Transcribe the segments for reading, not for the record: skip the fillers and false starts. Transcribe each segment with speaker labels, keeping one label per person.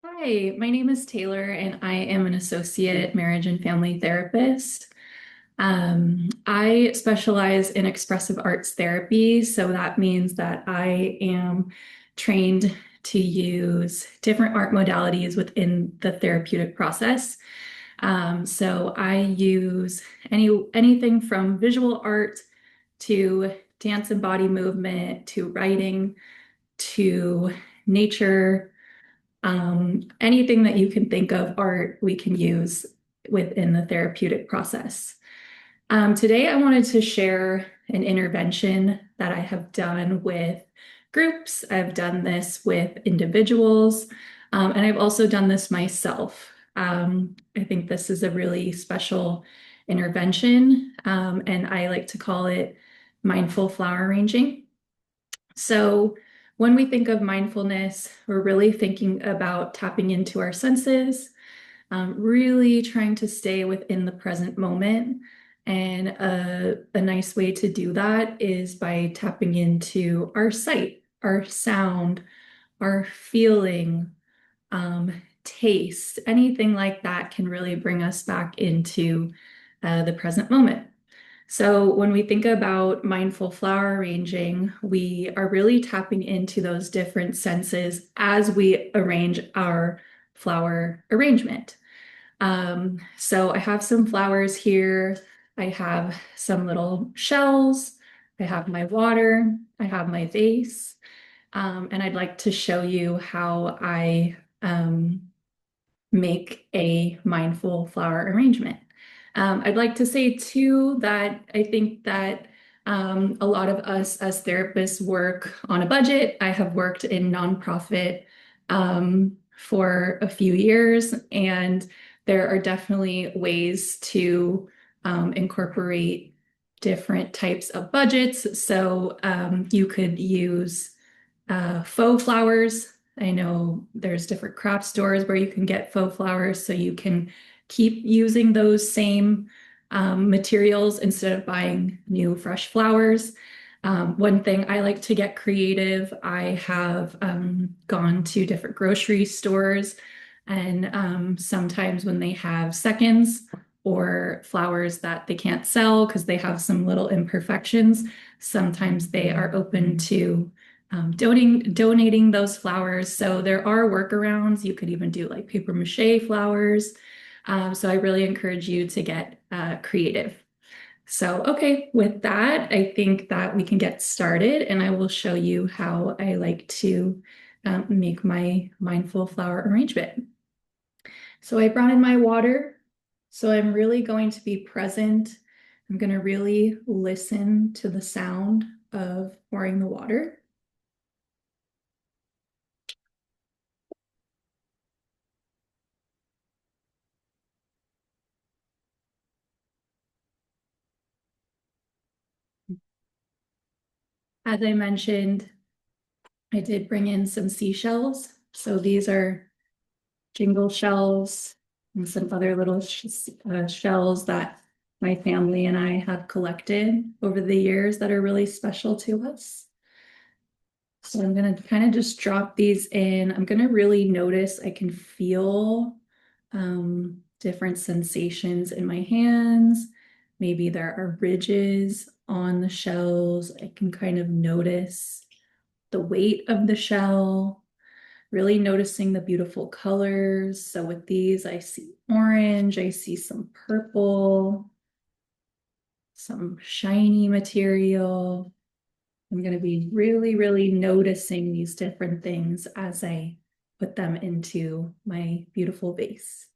Speaker 1: Hi, my name is Taylor, and I am an associate marriage and family therapist. I specialize in expressive arts therapy, so that means that I am trained to use different art modalities within the therapeutic process. So I use anything from visual art to dance and body movement to writing to nature. Anything that you can think of art we can use within the therapeutic process. Today, I wanted to share an intervention that I have done with groups. I've done this with individuals, and I've also done this myself. I think this is a really special intervention, and I like to call it mindful flower arranging. So, when we think of mindfulness, we're really thinking about tapping into our senses, really trying to stay within the present moment. And a nice way to do that is by tapping into our sight, our sound, our feeling, taste, anything like that can really bring us back into the present moment. So, when we think about mindful flower arranging, we are really tapping into those different senses as we arrange our flower arrangement. So, I have some flowers here. I have some little shells. I have my water. I have my vase. And I'd like to show you how I make a mindful flower arrangement. I'd like to say too that I think that a lot of us as therapists work on a budget. I have worked in nonprofit for a few years, and there are definitely ways to incorporate different types of budgets. So you could use faux flowers. I know there's different craft stores where you can get faux flowers, so you can keep using those same materials instead of buying new fresh flowers. One thing I like to get creative, I have gone to different grocery stores, and sometimes when they have seconds or flowers that they can't sell because they have some little imperfections, sometimes they are open to donating those flowers. So there are workarounds. You could even do like paper mache flowers. So I really encourage you to get creative. So, okay, with that, I think that we can get started, and I will show you how I like to make my mindful flower arrangement. So I brought in my water. So I'm really going to be present. I'm going to really listen to the sound of pouring the water. As I mentioned, I did bring in some seashells. So these are jingle shells and some other little shells that my family and I have collected over the years that are really special to us. So I'm going to kind of just drop these in. I'm going to really notice I can feel different sensations in my hands. Maybe there are ridges on the shells. I can kind of notice the weight of the shell, really noticing the beautiful colors. So with these, I see orange, I see some purple, some shiny material. I'm going to be really, really noticing these different things as I put them into my beautiful vase.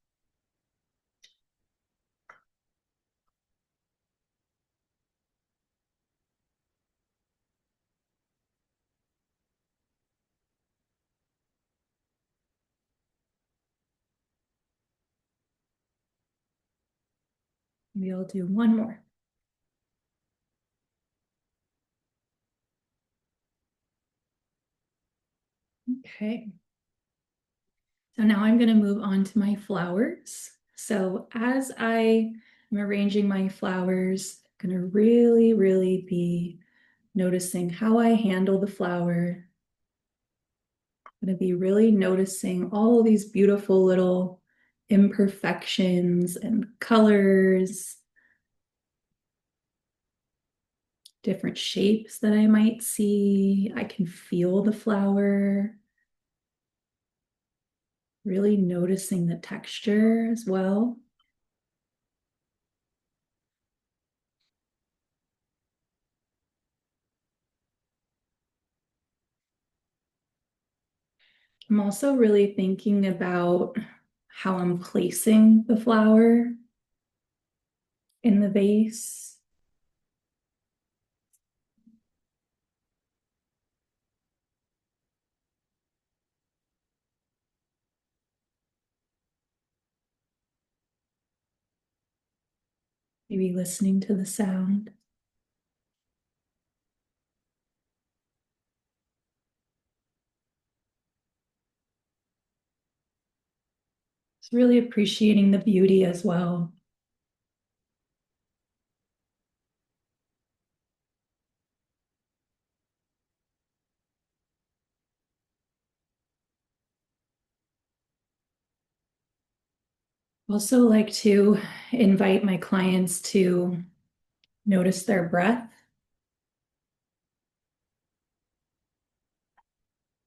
Speaker 1: Maybe I'll do one more. Okay. So now I'm going to move on to my flowers. So as I am arranging my flowers, I'm going to really, really be noticing how I handle the flower, going to be really noticing all these beautiful little imperfections and colors, different shapes that I might see. I can feel the flower, really noticing the texture as well. I'm also really thinking about how I'm placing the flower in the vase. Maybe listening to the sound. It's really appreciating the beauty as well. Also like to invite my clients to notice their breath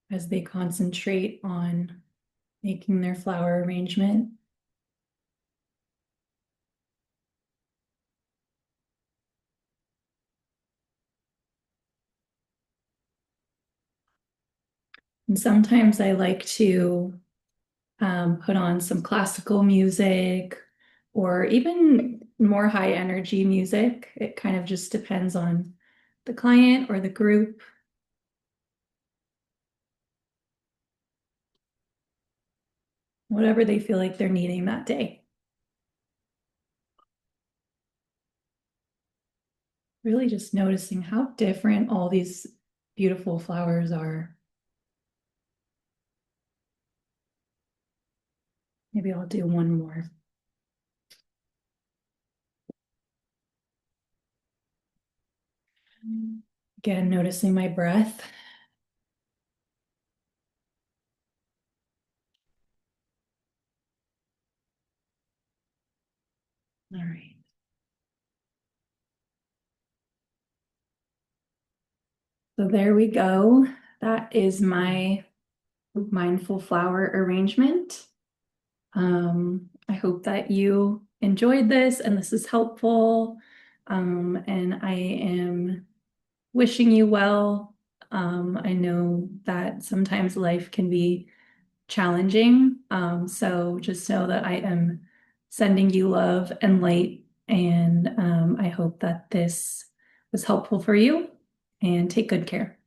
Speaker 1: as they concentrate on making their flower arrangement. And sometimes I like to put on some classical music or even more high energy music. It kind of just depends on the client or the group, whatever they feel like they're needing that day. Really just noticing how different all these beautiful flowers are. Maybe I'll do one more. Again, noticing my breath. All right. So there we go. That is my mindful flower arrangement. I hope that you enjoyed this and this is helpful. And I am wishing you well. I know that sometimes life can be challenging. So just know that I am sending you love and light. And I hope that this was helpful for you and take good care.